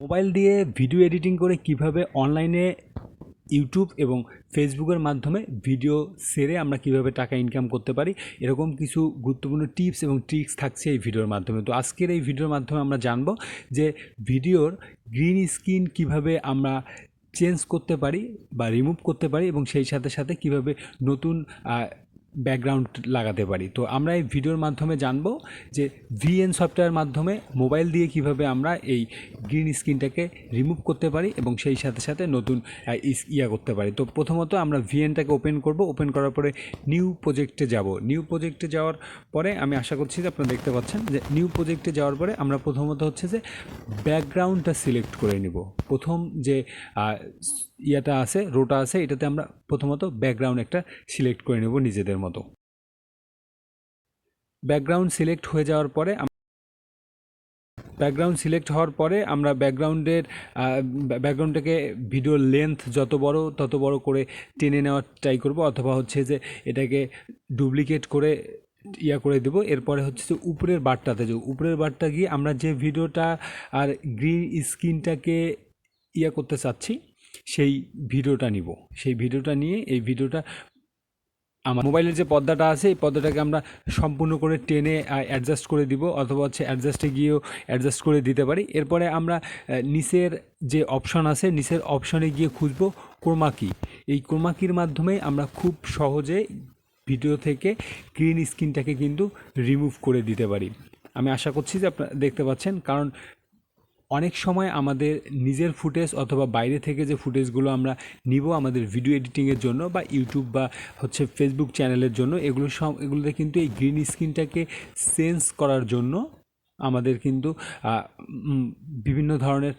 Mobile দিয়ে video editing করে কিভাবে অনলাইনে ইউটিউব এবং ফেসবুকের মাধ্যমে ভিডিও সেরে আমরা কিভাবে টাকা ইনকাম করতে পারি, এরকম কিছু গুরুত্বপূর্ণ টিপস এবং ট্রিক্স থাকছে এই ভিডিওর মাধ্যমে। তো আজকের এই ভিডিওর মাধ্যমে আমরা জানবো যে ভিডিওর গ্রিন স্ক্রিন কিভাবে আমরা চেঞ্জ করতে পারি বা রিমুভ করতে পারি এবং সেই সাথে সাথে কিভাবে নতুন ব্যাকগ্রাউন্ড লাগাতে পারি। তো আমরা এই ভিডিওর মাধ্যমে জানবো যে ভিএন সফটওয়্যারের মাধ্যমে মোবাইল দিয়ে কিভাবে আমরা এই গ্রিন স্ক্রিনটাকে রিমুভ করতে পারি এবং সেই সাথে সাথে নতুন করতে পারি। তো প্রথমত আমরা ভিএনটাকে ওপেন করব। ওপেন করার পরে নিউ প্রজেক্টে যাব। নিউ প্রজেক্টে যাওয়ার পরে আমি আশা করছি যে আপনারা দেখতে পাচ্ছেন যে নিউ প্রজেক্টে যাওয়ার পরে আমরা প্রথমত হচ্ছে যে ব্যাকগ্রাউন্ডটা সিলেক্ট করে নিব। প্রথম যে ইয়াটা আছে, রোটা আছে, এটাতে আমরা প্রথমত ব্যাকগ্রাউন্ড একটা সিলেক্ট করে নেব নিজেদের মতো। ব্যাকগ্রাউন্ড সিলেক্ট হয়ে যাওয়ার পরে আমরা ব্যাকগ্রাউন্ডটাকে ভিডিওর লেন্থ যত বড় তত বড় করে টেনে নেওয়ার ট্রাই করব, অথবা হচ্ছে যে এটাকে ডুপ্লিকেট করে করে দেবো। এরপরে হচ্ছে যে উপরের বারটা গিয়ে আমরা যে ভিডিওটা আর গ্রিন স্ক্রিনটাকে করতে চাচ্ছি সেই ভিডিওটা নিব। সেই ভিডিওটা নিয়ে এই ভিডিওটা আমার মোবাইলের যে পর্দাটা আছে এই পর্দাটাকে আমরা সম্পূর্ণ করে টেনে অ্যাডজাস্ট করে দিব, অথবা হচ্ছে অ্যাডজাস্টে গিয়েও অ্যাডজাস্ট করে দিতে পারি। এরপরে আমরা নিচের যে অপশন আছে, নিচের অপশনে গিয়ে খুঁজব ক্রোমা কি। এই ক্রোমা কির মাধ্যমে আমরা খুব সহজে ভিডিও থেকে গ্রিন স্ক্রিনটাকে কিন্তু রিমুভ করে দিতে পারি। আমি আশা করছি যে আপনারা দেখতে পাচ্ছেন, কারণ অনেক সময় আমাদের নিজের ফুটেজ অথবা বাইরে থেকে যে ফুটেজগুলো আমরা নিব আমাদের ভিডিও এডিটিংয়ের জন্য বা ইউটিউব বা হচ্ছে ফেসবুক চ্যানেলের জন্য, এগুলোতে কিন্তু এই গ্রিন স্ক্রিনটাকে চেঞ্জ করার জন্য আমাদের কিন্তু বিভিন্ন ধরনের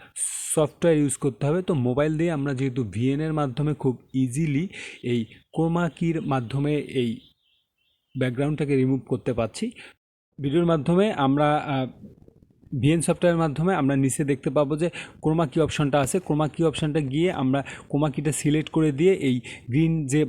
সফটওয়্যার ইউজ করতে হবে। তো মোবাইল দিয়ে আমরা যেহেতু ভিএনের মাধ্যমে খুব ইজিলি এই ক্রোমা কির মাধ্যমে এই ব্যাকগ্রাউন্ডটাকে রিমুভ করতে পারছি। ভিডিওর মাধ্যমে আমরা ভিএন সফটওয়্যারের মাধ্যমে আমরা নিচে দেখতে পাবো যে ক্রোমা কি অপশনটা আছে। ক্রোমা কি অপশনটা গিয়ে আমরা ক্রোমা কিটা সিলেক্ট করে দিয়ে এই গ্রিন যে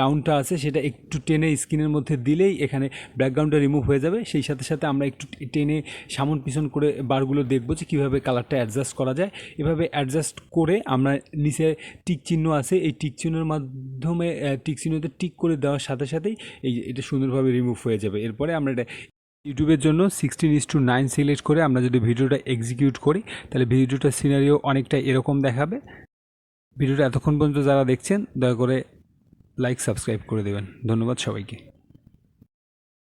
রাউন্ডটা আছে সেটা একটু টেনে স্ক্রিনের মধ্যে দিলেই এখানে ব্যাকগ্রাউন্ডটা রিমুভ হয়ে যাবে। সেই সাথে সাথে আমরা একটু টেনে সামন পিছন করে বারগুলো দেখবো যে কীভাবে কালারটা অ্যাডজাস্ট করা যায়। এভাবে অ্যাডজাস্ট করে আমরা নিচে টিক চিহ্ন আছে, এই টিক চিহ্নের মাধ্যমে টিক চিহ্নতে টিক করে দেওয়ার সাথে সাথেই এটা সুন্দরভাবে রিমুভ হয়ে যাবে। এরপরে আমরা এটা ইউটিউবের জন্য 16:9 সিলেক্ট করে আমরা যদি ভিডিওটা এক্সিকিউট করি তাহলে ভিডিওটার সিনারিও অনেকটা এরকম দেখাবে। ভিডিওটা এতক্ষণ পর্যন্ত যারা দেখছেন দয়া করে লাইক সাবস্ক্রাইব করে দেবেন। ধন্যবাদ সবাইকে।